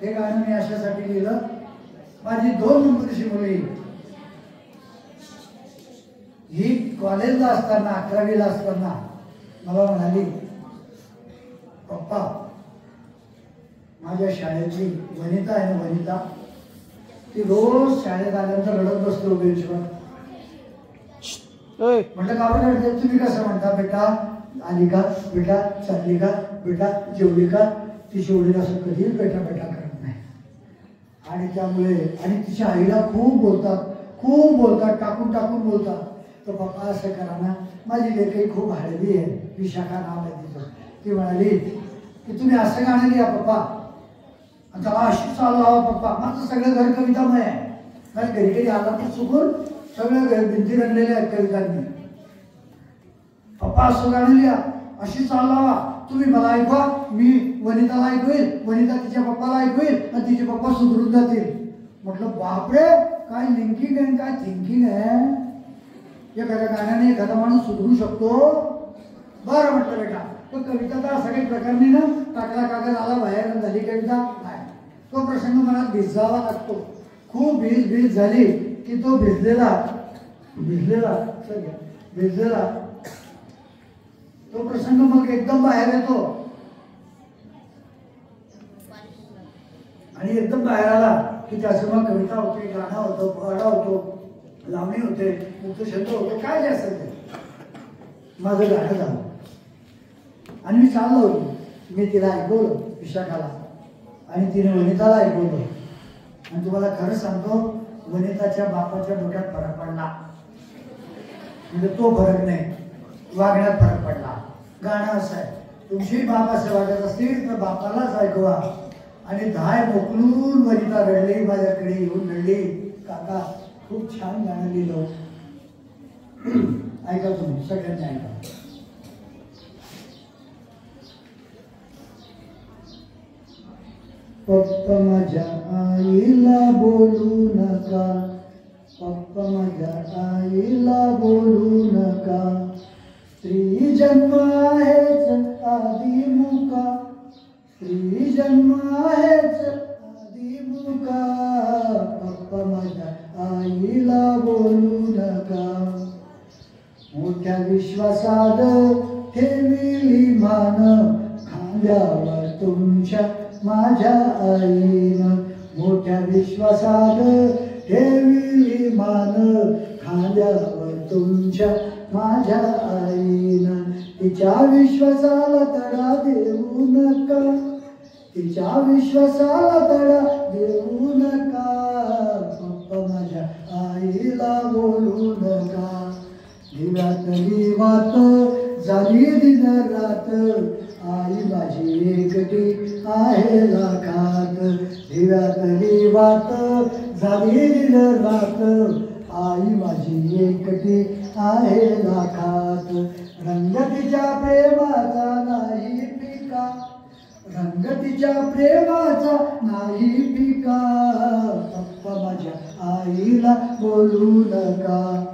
हे गाणं मी अशासाठी लिहिलं, माझी 2 नंबरची मुलगी ही कॉलेजला असताना 11वीला असताना मला म्हणाली, पप्पा माझ्या शाळेतली वनिता आहे ना, वनिता, ती रोज शाळेत आल्यानंतर रडत बसतो बेंचवर. म्हटलं का रडते? तुम्ही कसं म्हणता, बेटा आली का, बेटा चालली का, बेटा जेवली का? तिची वडील असं कधीच बेटा बेटा करत नाही. आणि त्यामुळे आणि तिच्या आईला खूप बोलतात, टाकून टाकून बोलतात. तर पप्पा असं करा ना, माझी लेकही खूप हळवी आहे, विशाखा नाव आहे तिचं. ती म्हणाली की तुम्ही असं गाणं लिहा पप्पा, आता अशी चालू हवा पप्पा. माझं सगळं घर कवितामय आहे, कारण घरी घरी आला तर चुकून सगळं घर भिंती रंगलेल्या आहेत कवितांनी. पप्पा असं गाणं लिहा, अशी चालू हवा, तुम्ही मला ऐकवा, मी वनिताला ऐकवेल, वनिता तिच्या पप्पाला ऐकवेल आणि तिचे पप्पा सुधरून जातील. म्हटलं बापरे, काय लिंकिंग आहे, काय थिंकिंग आहे. एखाद्या गाण्याने एखादा माणूस सुधरू शकतो. बरं म्हटलं बेटा, पण कविता तर असं काही प्रकार नाही ना, टाकला कागद आला बाहेर झाली कविता नाही. तो प्रसंग मनात भिजावा लागतो. खूप भीज झाली की तो भिजलेला तो प्रसंग मग एकदम बाहेर येतो. आणि एकदम बाहेर आला की त्याचं मग कविता होते, गाणं होतं, पोवाडा होतो, लावणी होते, मुक्तछंद होते, काय जे असेल ते. माझं गाणं झालं आणि मी चाललो होतो. मी तिला ऐकवलं, विशाखाला, आणि तिने वनिताला ऐकवलं. आणि तुम्हाला खरं सांगतो, वनिताच्या बापाच्या डोक्यात फरक पडला. म्हणजे तो फरक नाही, वागण्यात फरक पडला. गाणं असं आहे, तुमची बाप असं वागत असतील तर बापालाच ऐकवा. आणि धाय मोकलून वनिता रडली, माझ्याकडे येऊन रडली, काका खूप छान गाणं लिहिलं. ऐका तुम्ही सगळ्यांनी ऐका. पप्पा माझ्या आईला बोलू नका, पप्पा माझ्या आईला बोलू नका, स्त्री जन्म आहेच आदिमुका, स्त्री जन्म आहेच आदिमुका, पप्पा माझ्या आईला बोलू नका. मोठ्या विश्वासात ठेविली मान, खांद्यावर तुमच्या माझ्या आईनं, मोठ्या विश्वासात ठेविली मान, खांद्यावर तुमच्या माझ्या आईनं. तिच्या विश्वासाला तडा देऊ नका, तिच्या विश्वासाला तडा देऊ नका, पप्पा माझ्या आईला बोलू नका. दिव्यातली वात झाली दिन रात, आई माझी एकटी आहे लाखात. दिव्यातली वात झाली दिन रात, आई माझी एकटी आहे लाखात. रंग तिच्या प्रेमाचा नाही पिका, रंग तिच्या प्रेमाचा नाही पिका, पप्पा माझ्या आईला बोलू नका.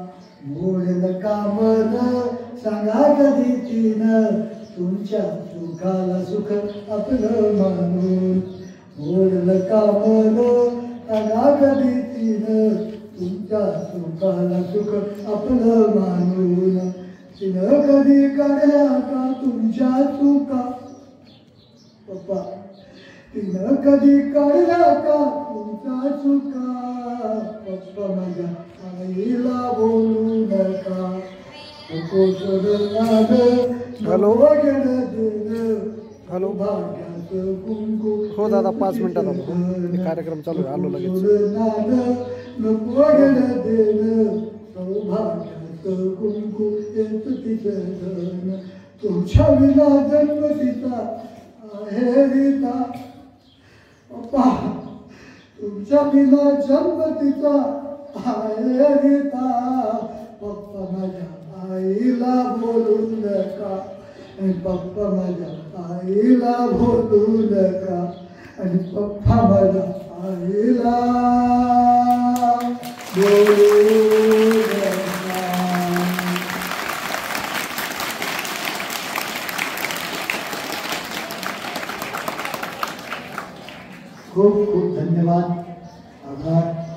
मोडेल का मन सांगा कधी तिनं, तुमच्या सुखाला सुख आपलं मानून. मोडेल का मन सांगा कधी तिनं, तुमच्या सुखाला सुख आपलं मानून. तिनं कधी काढल्या का तुमच्या चुका, पप्पा तिनं कधी काढल्या का तुमच्या चुका, पप्पा माझ्या आईला बोलू नका. हॅलो हॅलो, हो दादा 5 मिनिटात आलो, कार्यक्रम चालू आहे, आलो लगेच. कुंकू तुमच्या विना जन्म तिचा आहे रीता, पप्पा तुमच्या विना जन्म तिचा आहे रीता, पप्पा माझ्या आईला बोलू नका, पप्पा माझ्या आईला बोलू नका, आणि पप्पा माझ्या आईला बोलू नका. खूप खूप धन्यवाद, आभार.